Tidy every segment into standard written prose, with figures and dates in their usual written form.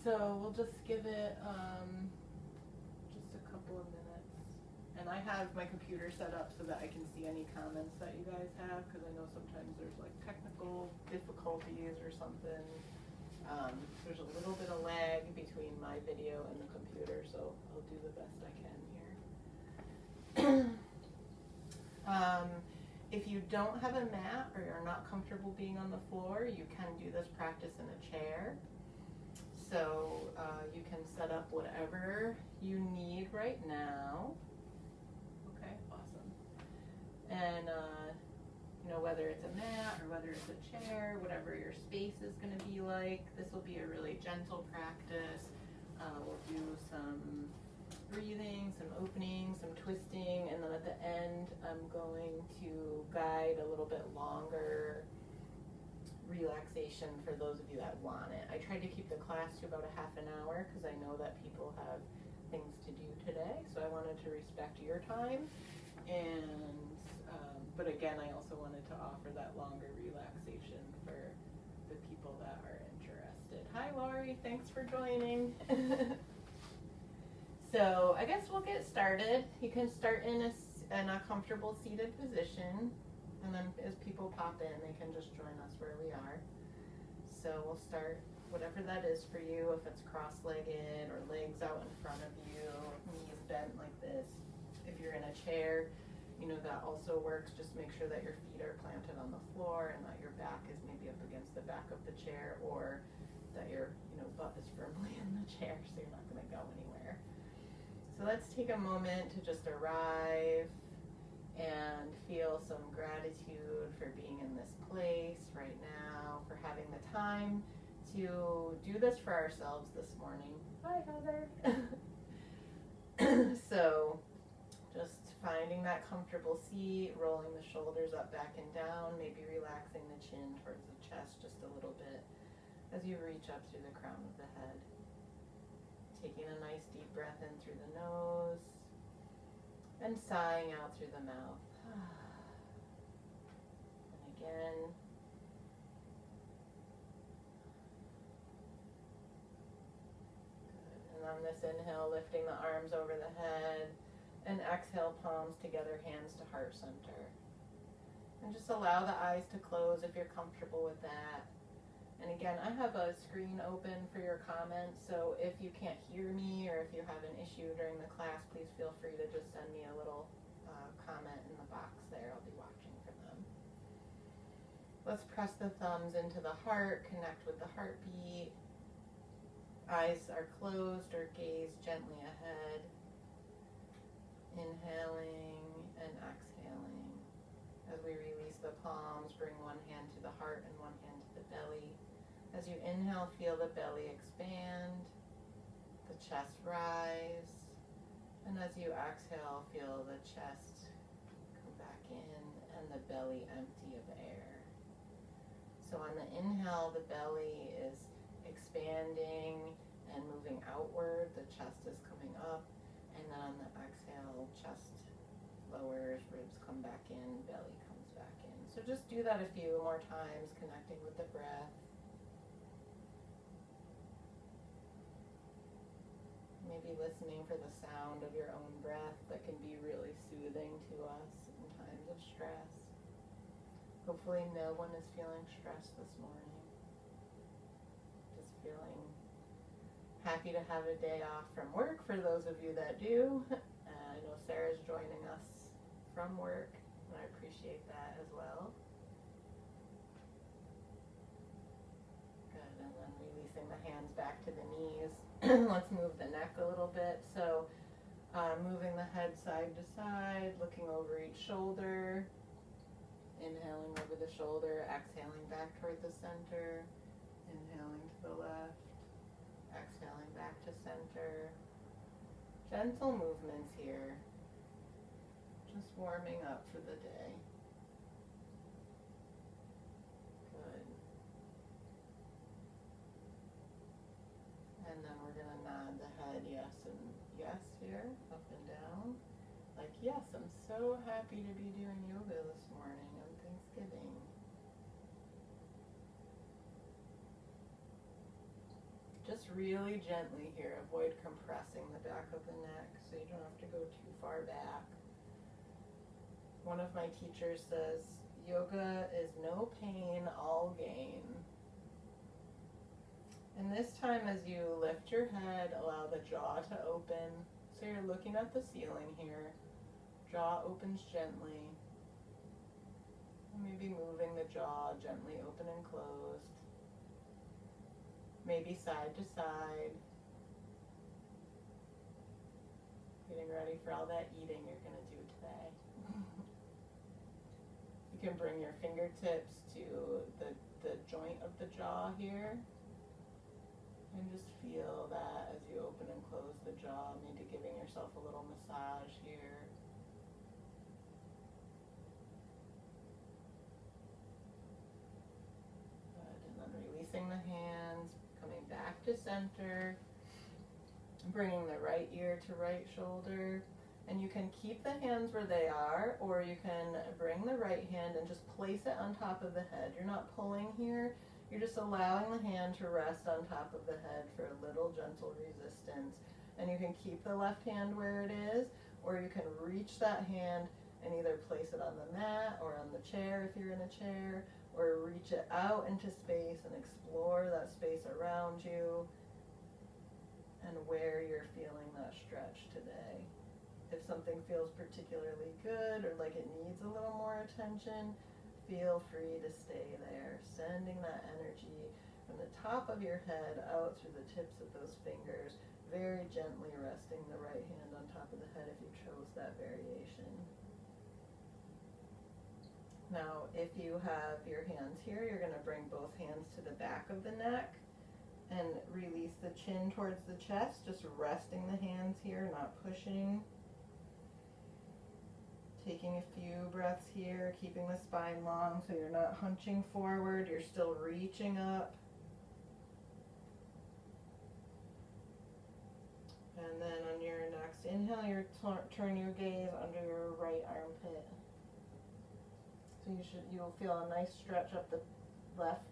So we'll just give it just a couple of minutes. And I have my computer set up so that I can see any comments that you guys have, because I know sometimes there's like technical difficulties or something. There's a little bit of lag between my video and the computer, so I'll do the best I can here. If you don't have a mat or you're not comfortable being on the floor, you can do this practice in a chair. So you can set up whatever you need right now. Okay, awesome. And you know, whether it's a mat or whether it's a chair, whatever your space is going to be like, this will be a really gentle practice. We'll do some breathing, some opening, some twisting, and then at the end I'm going to guide a little bit longer relaxation for those of you that want it. I tried to keep the class to about a half an hour because I know that people have things to do today, so I wanted to respect your time. And but again, I also wanted to offer that longer relaxation for the people that are interested. Hi Lori, thanks for joining. So I guess we'll get started. You can start in a comfortable seated position, and then as people pop in, they can just join us where we are. So we'll start whatever that is for you, if it's cross-legged or legs out in front of you, knees bent like this. If you're in a chair, you know, that also works. Just make sure that your feet are planted on the floor and that your back is maybe up against the back of the chair, or that your butt is firmly in the chair so you're not going to go anywhere. So let's take a moment to just arrive and feel some gratitude for being in this place right now, for having the time to do this for ourselves this morning. Hi, Heather. So just finding that comfortable seat, rolling the shoulders up, back, and down, maybe relaxing the chin towards the chest just a little bit as you reach up through the crown of the head. Taking a nice deep breath in through the nose and sighing out through the mouth. And again. Good. And on this inhale, lifting the arms over the head, and exhale, palms together, hands to heart center. And just allow the eyes to close if you're comfortable with that. And again, I have a screen open for your comments, so if you can't hear me or if you have an issue during the class, please feel free to just send me a little comment in the box there. I'll be watching for them. Let's press the thumbs into the heart, connect with the heartbeat. Eyes are closed or gaze gently ahead. Inhaling and exhaling. As we release the palms, bring one hand to the heart and one hand to the belly. As you inhale, feel the belly expand, the chest rise, and as you exhale, feel the chest come back in and the belly empty of air. So on the inhale, the belly is expanding and moving outward, the chest is coming up, and then on the exhale, chest lowers, ribs come back in, belly comes back in. So just do that a few more times, connecting with the breath. Maybe listening for the sound of your own breath that can be really soothing to us in times of stress. Hopefully no one is feeling stressed this morning. Just feeling happy to have a day off from work for those of you that do. I know Sarah's joining us from work, and I appreciate that as well. Good, and then releasing the hands back to the knees. Let's move the neck a little bit. So moving the head side to side, looking over each shoulder, inhaling over the shoulder, exhaling back toward the center, inhaling to the left, exhaling back to center. Gentle movements here, just warming up for the day. Good. And then we're going to nod the head yes and yes here, up and down. Like, yes, I'm so happy to be doing yoga this morning on Thanksgiving. Just really gently here. Avoid compressing the back of the neck so you don't have to go too far back. One of my teachers says, yoga is no pain, all gain. And this time as you lift your head, allow the jaw to open. So you're looking at the ceiling here. Jaw opens gently. Maybe moving the jaw gently open and closed. Maybe side to side. Getting ready for all that eating you're going to do today. You can bring your fingertips to the joint of the jaw here. And just feel that as you open and close the jaw, maybe giving yourself a little massage here. Good. And then releasing the hands, coming back to center, bringing the right ear to right shoulder. And you can keep the hands where they are, or you can bring the right hand and just place it on top of the head. You're not pulling here. You're just allowing the hand to rest on top of the head for a little gentle resistance. And you can keep the left hand where it is, or you can reach that hand and either place it on the mat or on the chair if you're in a chair, or reach it out into space and explore that space around you and where you're feeling that stretch today. If something feels particularly good or like it needs a little more attention, feel free to stay there, sending that energy from the top of your head out through the tips of those fingers, very gently resting the right hand on top of the head if you chose that variation. Now, if you have your hands here, you're going to bring both hands to the back of the neck and release the chin towards the chest, just resting the hands here, not pushing. Taking a few breaths here, keeping the spine long so you're not hunching forward, you're still reaching up. And then on your next inhale, you turn your gaze under your right armpit. So you'll feel a nice stretch up the left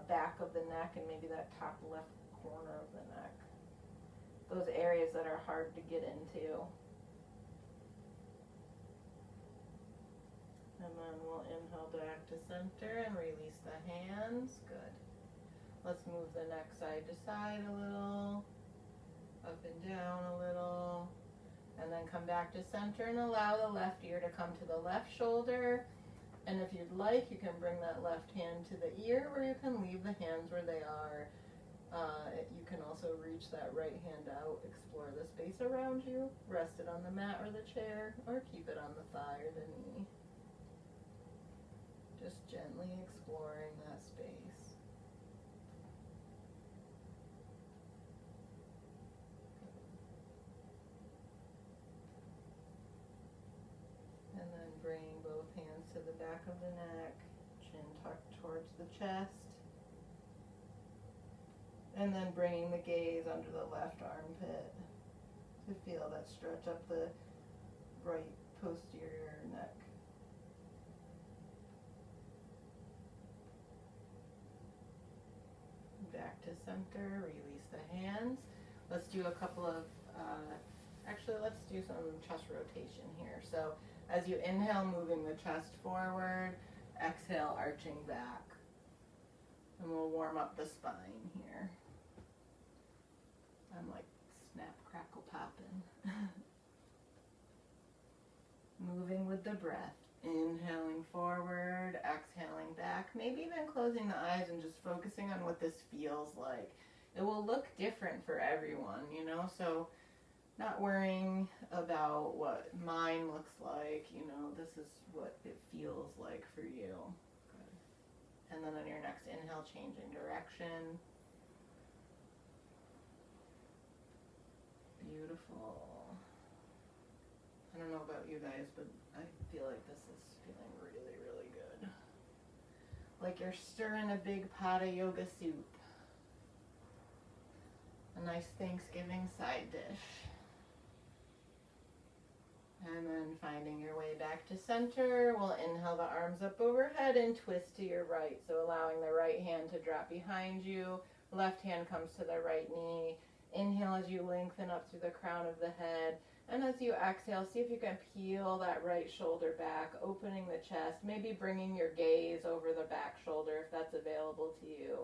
back of the neck and maybe that top left corner of the neck. Those areas that are hard to get into. And then we'll inhale back to center and release the hands. Good. Let's move the neck side to side a little, up and down a little, and then come back to center and allow the left ear to come to the left shoulder. And if you'd like, you can bring that left hand to the ear, or you can leave the hands where they are. You can also reach that right hand out, explore the space around you, rest it on the mat or the chair, or keep it on the thigh or the knee. Just gently exploring that space. And then bring both hands to the back of the neck, chin tucked towards the chest. And then bringing the gaze under the left armpit to feel that stretch up the right posterior neck. Back to center, release the hands. Let's do a couple of, actually let's do some chest rotation here. So as you inhale, moving the chest forward, exhale, arching back. And we'll warm up the spine here. I'm like snap, crackle, popping. Moving with the breath. Inhaling forward, exhaling back, maybe even closing the eyes and just focusing on what this feels like. It will look different for everyone, you know, so not worrying about what mine looks like, you know, this is what it feels like for you. Good. And then on your next inhale, changing direction. Beautiful. I don't know about you guys, but I feel like this is feeling really, really good. Like you're stirring a big pot of yoga soup. A nice Thanksgiving side dish. And then finding your way back to center, we'll inhale the arms up overhead and twist to your right. So allowing the right hand to drop behind you, Left hand comes to the right knee. Inhale as you lengthen up through the crown of the head. And as you exhale, see if you can peel that right shoulder back, opening the chest, maybe bringing your gaze over the back shoulder if that's available to you.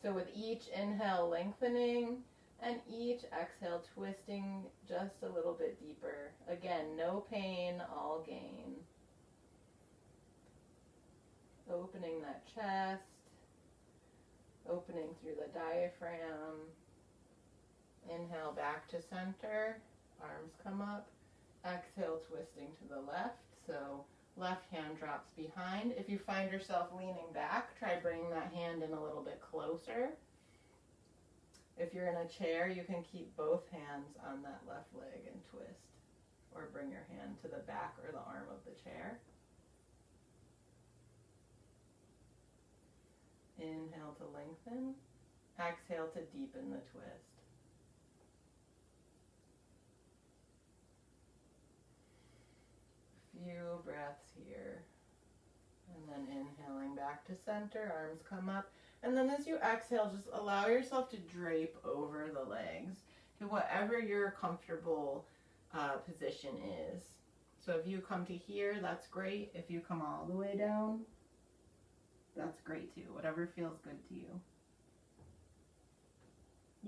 So with each inhale, lengthening, and each exhale, twisting just a little bit deeper. Again, no pain, all gain. Opening that chest, opening through the diaphragm. Inhale back to center, arms come up. Exhale, twisting to the left, so left hand drops behind. If you find yourself leaning back, try bringing that hand in a little bit closer. If you're in a chair, you can keep both hands on that left leg and twist, or bring your hand to the back or the arm of the chair. Inhale to lengthen. Exhale to deepen the twist. Few breaths here. And then inhaling back to center, arms come up. And then as you exhale, just allow yourself to drape over the legs to whatever your comfortable position is. So if you come to here, that's great. If you come all the way down, that's great too. Whatever feels good to you.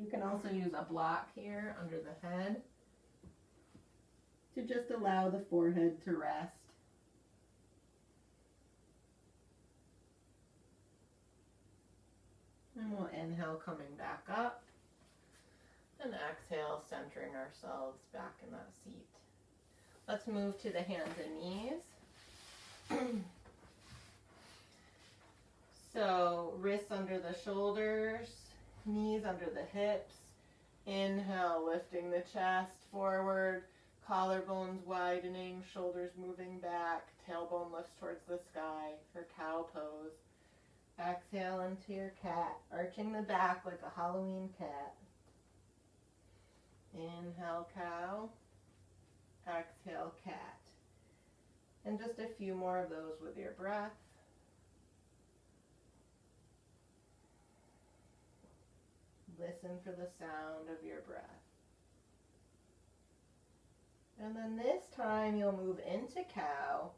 You can also use a block here under the head to just allow the forehead to rest. And we'll inhale coming back up, and exhale centering ourselves back in that seat. Let's move to the hands and knees. So wrists under the shoulders, knees under the hips. Inhale, lifting the chest forward, collarbones widening, shoulders moving back, tailbone lifts towards the sky for cow pose. Exhale into your cat, arching the back like a Halloween cat. Inhale, cow. Exhale, cat. And just a few more of those with your breath. Listen for the sound of your breath. And then this time you'll move into cow.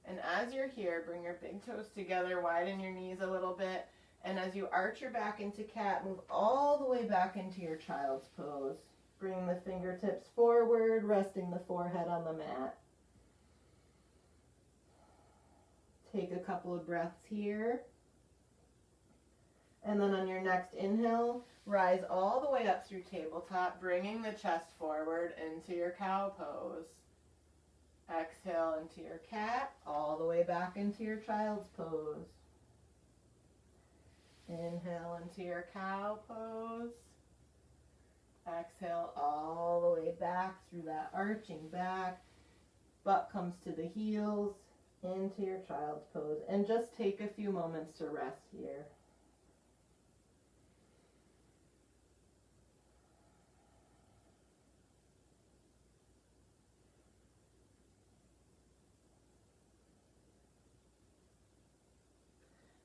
And as you're here, bring your big toes together, widen your knees a little bit. And as you arch your back into cat, move all the way back into your child's pose. Bring the fingertips forward, resting the forehead on the mat. Take a couple of breaths here. And then on your next inhale, rise all the way up through tabletop, bringing the chest forward into your cow pose. Exhale into your cat, all the way back into your child's pose. Inhale into your cow pose. Exhale all the way back through that arching back. Butt comes to the heels, into your child's pose. And just take a few moments to rest here.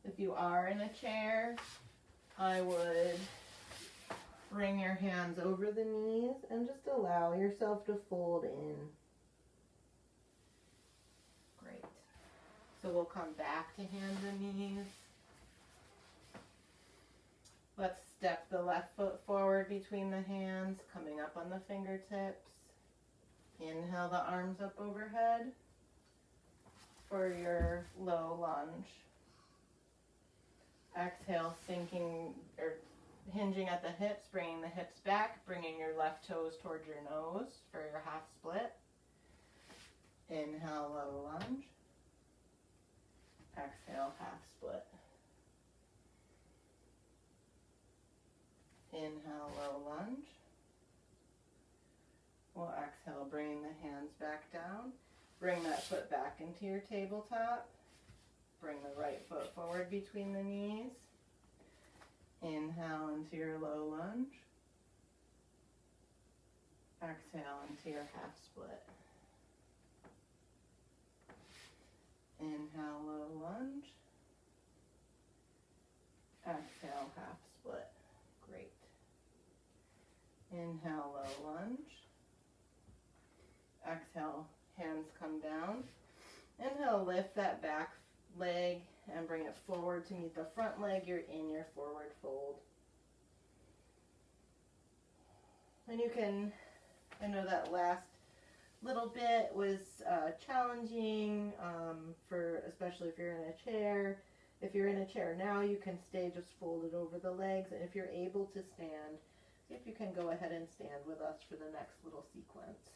If you are in a chair, I would bring your hands over the knees and just allow yourself to fold in. Great. So we'll come back to hands and knees. Let's step the left foot forward between the hands, coming up on the fingertips. Inhale the arms up overhead for your low lunge. Exhale, sinking or hinging at the hips, bringing the hips back, bringing your left toes towards your nose for your half split. Inhale, low lunge. Exhale, half split. Inhale, low lunge. We'll exhale, bringing the hands back down. Bring that foot back into your tabletop. Bring the right foot forward between the knees. Inhale into your low lunge. Exhale into your half split. Inhale, low lunge. Exhale, half split. Inhale, low lunge. Exhale, hands come down. Inhale, lift that back leg and bring it forward to meet the front leg. You're in your forward fold. And you can, I know that last little bit was challenging for, especially if you're in a chair. If you're in a chair now, you can stay just folded over the legs. And if you're able to stand, see if you can go ahead and stand with us for the next little sequence.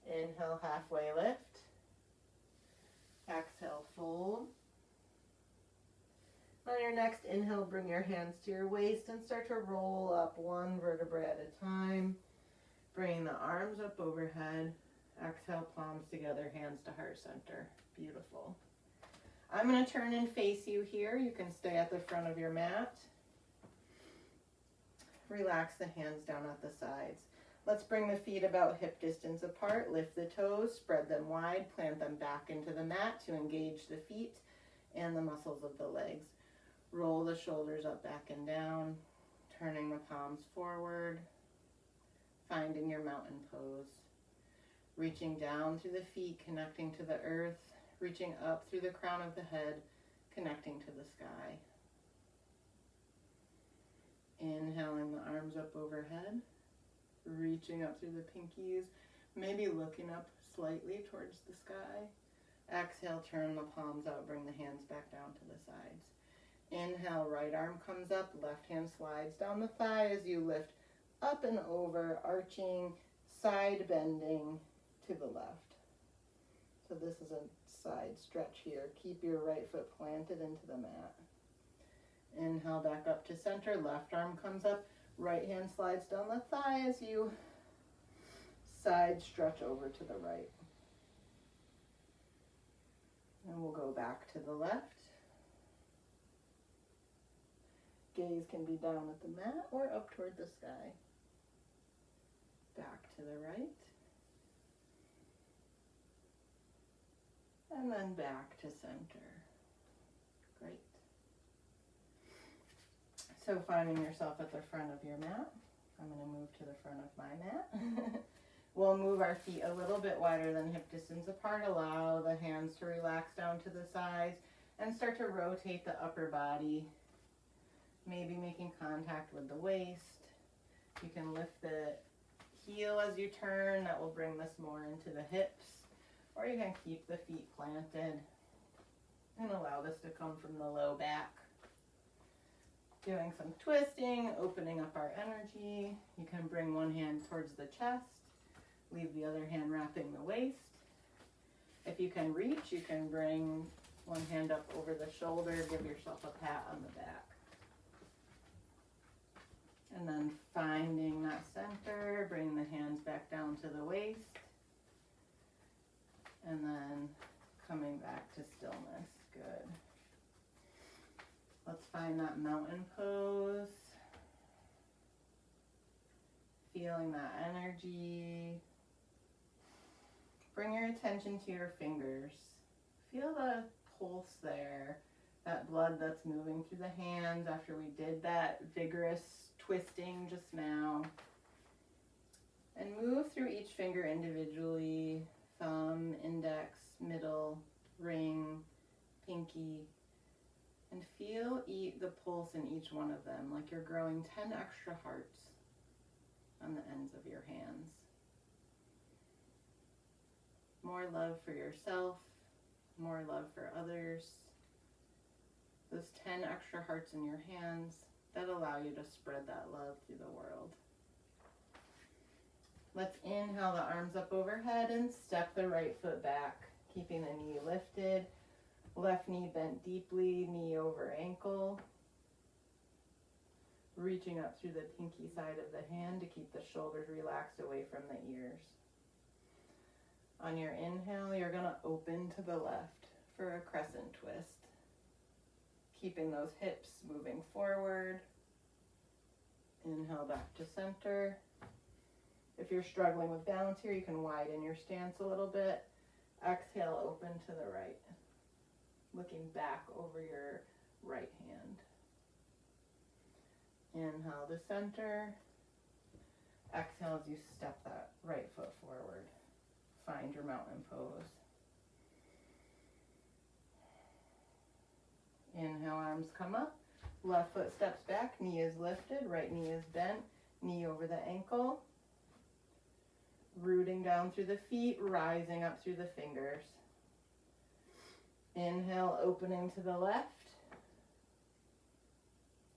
Inhale, halfway lift. Exhale, fold. On your next inhale, bring your hands to your waist and start to roll up one vertebra at a time. Bring the arms up overhead. Exhale, palms together, hands to heart center. Beautiful. I'm going to turn and face you here. You can stay at the front of your mat. Relax the hands down at the sides. Let's bring the feet about hip distance apart. Lift the toes, spread them wide, plant them back into the mat to engage the feet and the muscles of the legs. Roll the shoulders up, back, and down, turning the palms forward, finding your mountain pose. Reaching down through the feet, connecting to the earth, reaching up through the crown of the head, connecting to the sky. Inhaling the arms up overhead, reaching up through the pinkies, maybe looking up slightly towards the sky. Exhale, turn the palms out, bring the hands back down to the sides. Inhale, right arm comes up, left hand slides down the thigh as you lift up and over, arching, side bending to the left. So this is a side stretch here. Keep your right foot planted into the mat. Inhale, back up to center, left arm comes up, right hand slides down the thigh as you side stretch over to the right. And we'll go back to the left. Gaze can be down at the mat or up toward the sky. Back to the right. And then back to center. Great. So finding yourself at the front of your mat. I'm going to move to the front of my mat. We'll move our feet a little bit wider than hip distance apart. Allow the hands to relax down to the sides and start to rotate the upper body. Maybe making contact with the waist. You can lift the heel as you turn. That will bring this more into the hips. Or you can keep the feet planted and allow this to come from the low back. Doing some twisting, opening up our energy. You can bring one hand towards the chest. Leave the other hand wrapping the waist. If you can reach, you can bring one hand up over the shoulder. Give yourself a pat on the back. And then finding that center, bring the hands back down to the waist. And then coming back to stillness. Good. Let's find that mountain pose. Feeling that energy. Bring your attention to your fingers. Feel the pulse there. That blood that's moving through the hands after we did that vigorous twisting just now. And move through each finger individually. Thumb, index, middle, ring, pinky. And feel the pulse in each one of them, like you're growing 10 extra hearts on the ends of your hands. More love for yourself, more love for others. Those 10 extra hearts in your hands that allow you to spread that love through the world. Let's inhale the arms up overhead and step the right foot back, keeping the knee lifted. Left knee bent deeply, knee over ankle. Reaching up through the pinky side of the hand to keep the shoulders relaxed away from the ears. On your inhale, you're going to open to the left for a crescent twist. Keeping those hips moving forward. Inhale back to center. If you're struggling with balance here, you can widen your stance a little bit. Exhale, open to the right. Looking back over your right hand. Inhale to center. Exhale as you step that right foot forward. Find your mountain pose. Inhale, arms come up. Left foot steps back, knee is lifted, right knee is bent, knee over the ankle. Rooting down through the feet, rising up through the fingers. Inhale, opening to the left.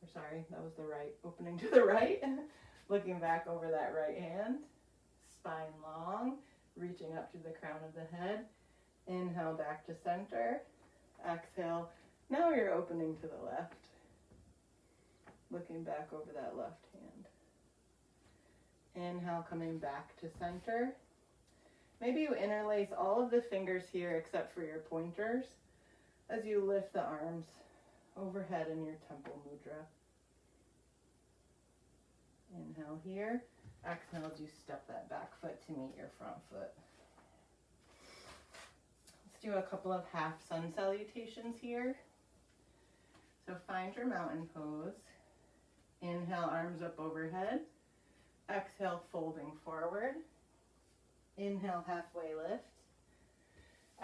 Or sorry, that was the right. Opening to the right. Looking back over that right hand. Spine long, reaching up to the crown of the head. Inhale, back to center. Exhale. Now you're opening to the left. Looking back over that left hand. Inhale, coming back to center. Maybe you interlace all of the fingers here except for your pointers as you lift the arms overhead in your temple mudra. Inhale here. Exhale as you step that back foot to meet your front foot. Let's do a couple of half sun salutations here. So find your mountain pose. Inhale, arms up overhead. Exhale, folding forward. Inhale, halfway lift.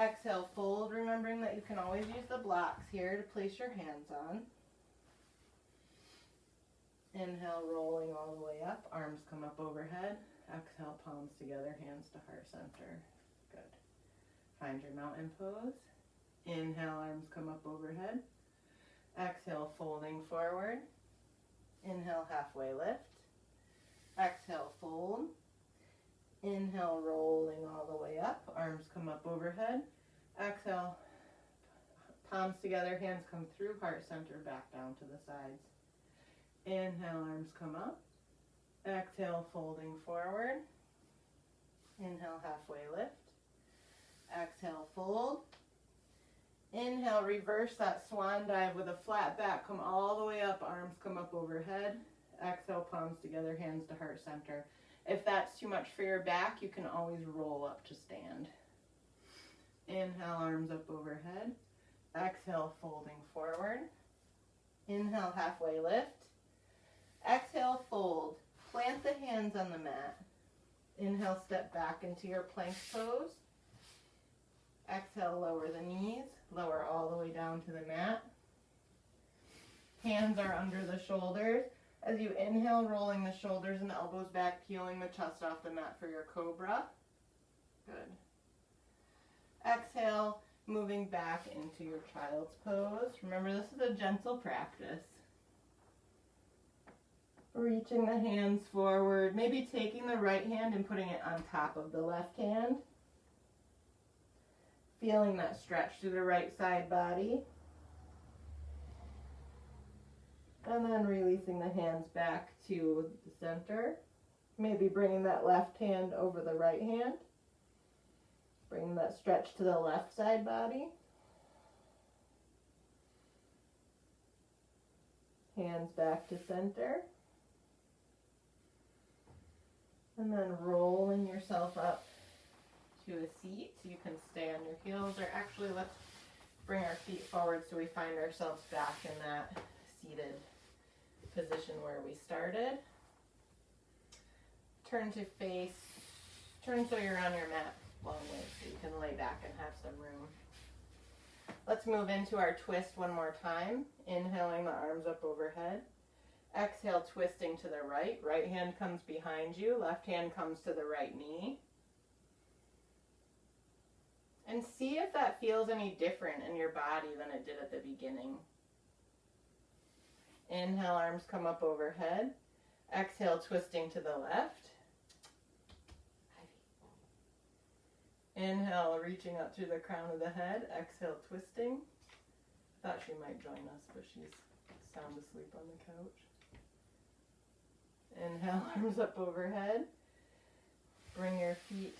Exhale, fold, remembering that you can always use the blocks here to place your hands on. Inhale, rolling all the way up, arms come up overhead. Exhale, palms together, hands to heart center. Good. Find your mountain pose. Inhale, arms come up overhead. Exhale, folding forward. Inhale, halfway lift. Exhale, fold. Inhale, rolling all the way up. Arms come up overhead. Exhale, palms together, hands come through, heart center, back down to the sides. Inhale, arms come up. Exhale, folding forward. Inhale, halfway lift. Exhale, fold. Inhale, reverse that swan dive with a flat back. Come all the way up, arms come up overhead. Exhale, palms together, hands to heart center. If that's too much for your back, you can always roll up to stand. Inhale, arms up overhead. Exhale, folding forward. Inhale, halfway lift. Exhale, fold. Plant the hands on the mat. Inhale, step back into your plank pose. Exhale, lower the knees. Lower all the way down to the mat. Hands are under the shoulders. As you inhale, rolling the shoulders and the elbows back, peeling the chest off the mat for your cobra. Good. Exhale, moving back into your child's pose. Remember, this is a gentle practice. Reaching the hands forward, maybe taking the right hand and putting it on top of the left hand. Feeling that stretch through the right side body. And then releasing the hands back to the center. Maybe bringing that left hand over the right hand. Bringing that stretch to the left side body. Hands back to center. And then rolling yourself up to a seat so you can stay on your heels. Or actually, let's bring our feet forward so we find ourselves back in that seated position where we started. Turn so you're on your mat long ways so you can lay back and have some room. Let's move into our twist one more time. Inhaling the arms up overhead. Exhale, twisting to the right. Right hand comes behind you. Left hand comes to the right knee. And see if that feels any different in your body than it did at the beginning. Inhale, arms come up overhead. Exhale, twisting to the left. Inhale, reaching up through the crown of the head. Exhale, twisting. Thought she might join us, but she's sound asleep on the couch. Inhale, arms up overhead. Bring your feet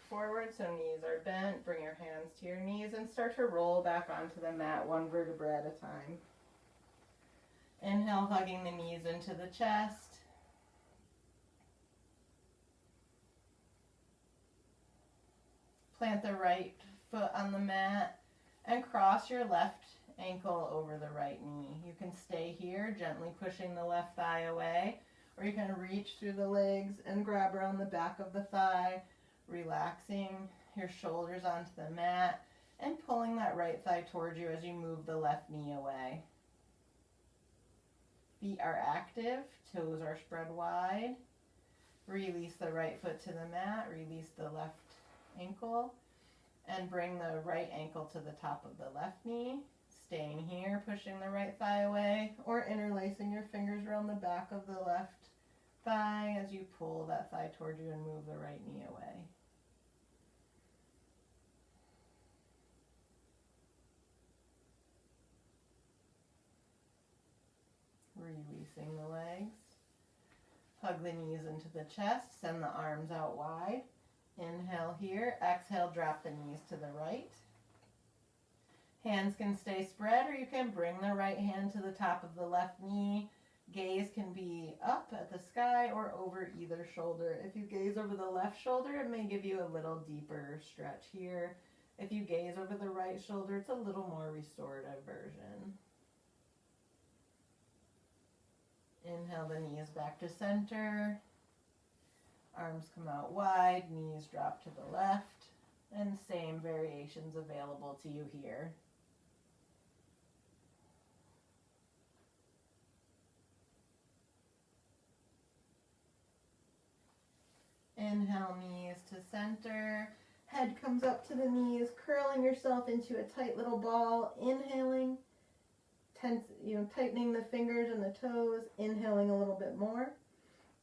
forward so knees are bent. Bring your hands to your knees and start to roll back onto the mat one vertebra at a time. Inhale, hugging the knees into the chest. Plant the right foot on the mat and cross your left ankle over the right knee. You can stay here, gently pushing the left thigh away, Or you can reach through the legs and grab around the back of the thigh, relaxing your shoulders onto the mat and pulling that right thigh towards you as you move the left knee away. Feet are active, toes are spread wide. Release the right foot to the mat, release the left ankle, and bring the right ankle to the top of the left knee. Staying here, pushing the right thigh away, or interlacing your fingers around the back of the left thigh as you pull that thigh towards you and move the right knee away. Releasing the legs. Hug the knees into the chest, send the arms out wide. Inhale here, exhale, drop the knees to the right. Hands can stay spread, or you can bring the right hand to the top of the left knee. Gaze can be up at the sky or over either shoulder. If you gaze over the left shoulder, it may give you a little deeper stretch here. If you gaze over the right shoulder, it's a little more restorative version. Inhale the knees back to center. Arms come out wide, knees drop to the left, and same variations available to you here. Inhale, knees to center. Head comes up to the knees, curling yourself into a tight little ball. Inhaling, tightening the fingers and the toes. Inhaling a little bit more.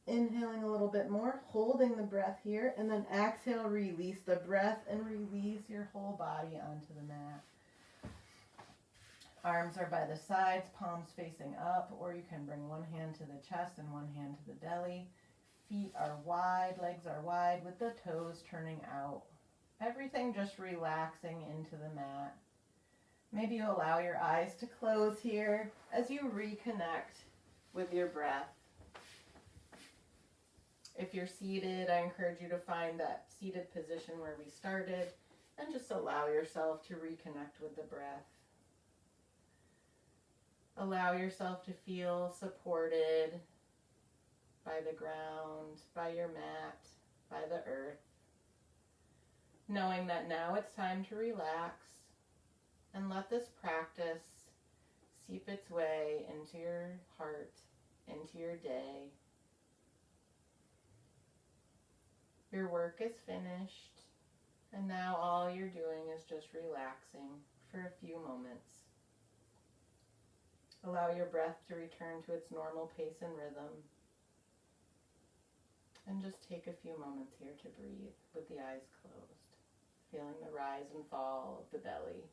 Inhaling a little bit more, holding the breath here, and then exhale, release the breath and release your whole body onto the mat. Arms are by the sides, palms facing up, or you can bring one hand to the chest and one hand to the belly. Feet are wide, legs are wide with the toes turning out. Everything just relaxing into the mat. Maybe you allow your eyes to close here as you reconnect with your breath. If you're seated, I encourage you to find that seated position where we started and just allow yourself to reconnect with the breath. Allow yourself to feel supported by the ground, by your mat, by the earth. Knowing that now it's time to relax and let this practice seep its way into your heart, into your day. Your work is finished, and now all you're doing is just relaxing for a few moments. Allow your breath to return to its normal pace and rhythm. And just take a few moments here to breathe with the eyes closed, feeling the rise and fall of the belly.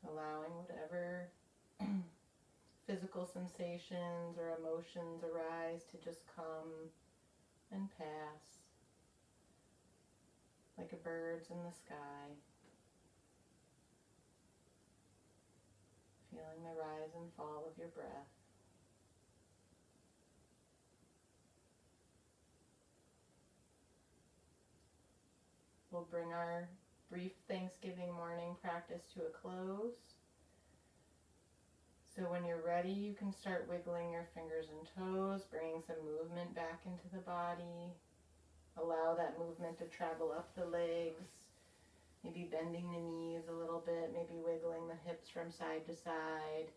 Allowing whatever physical sensations or emotions arise to just come and pass like a bird's in the sky. Feeling the rise and fall of your breath. We'll bring our brief Thanksgiving morning practice to a close. So when you're ready, you can start wiggling your fingers and toes, bringing some movement back into the body. Allow that movement to travel up the legs, maybe bending the knees a little bit, maybe wiggling the hips from side to side,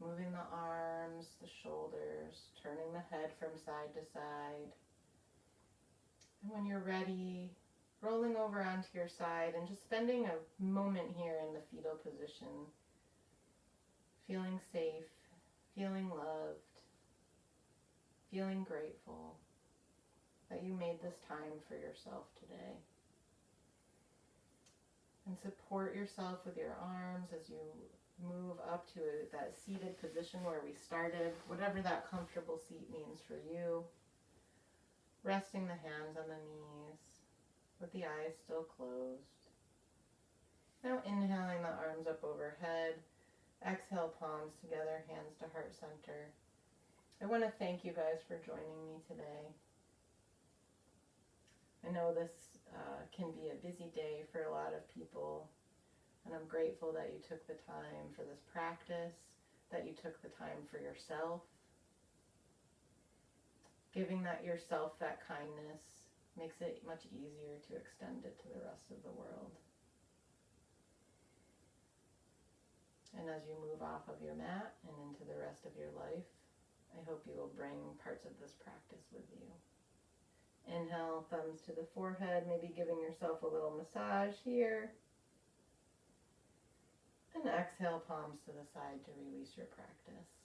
moving the arms, the shoulders, turning the head from side to side. And when you're ready, rolling over onto your side and just spending a moment here in the fetal position, feeling safe, feeling loved, feeling grateful that you made this time for yourself today. And support yourself with your arms as you move up to that seated position where we started, whatever that comfortable seat means for you. Resting the hands on the knees with the eyes still closed. Now inhaling the arms up overhead. Exhale, palms together, hands to heart I want to thank you guys for joining me today. I know this can be a busy day for a lot of people, and I'm grateful that you took the time for this practice, that you took the time for yourself. Giving that yourself that kindness makes it much easier to extend it to the rest of the world. And as you move off of your mat and into the rest of your life, I hope you will bring parts of this practice with you. Inhale, thumbs to the forehead, maybe giving yourself a little massage here. And exhale, palms to the side to release your practice.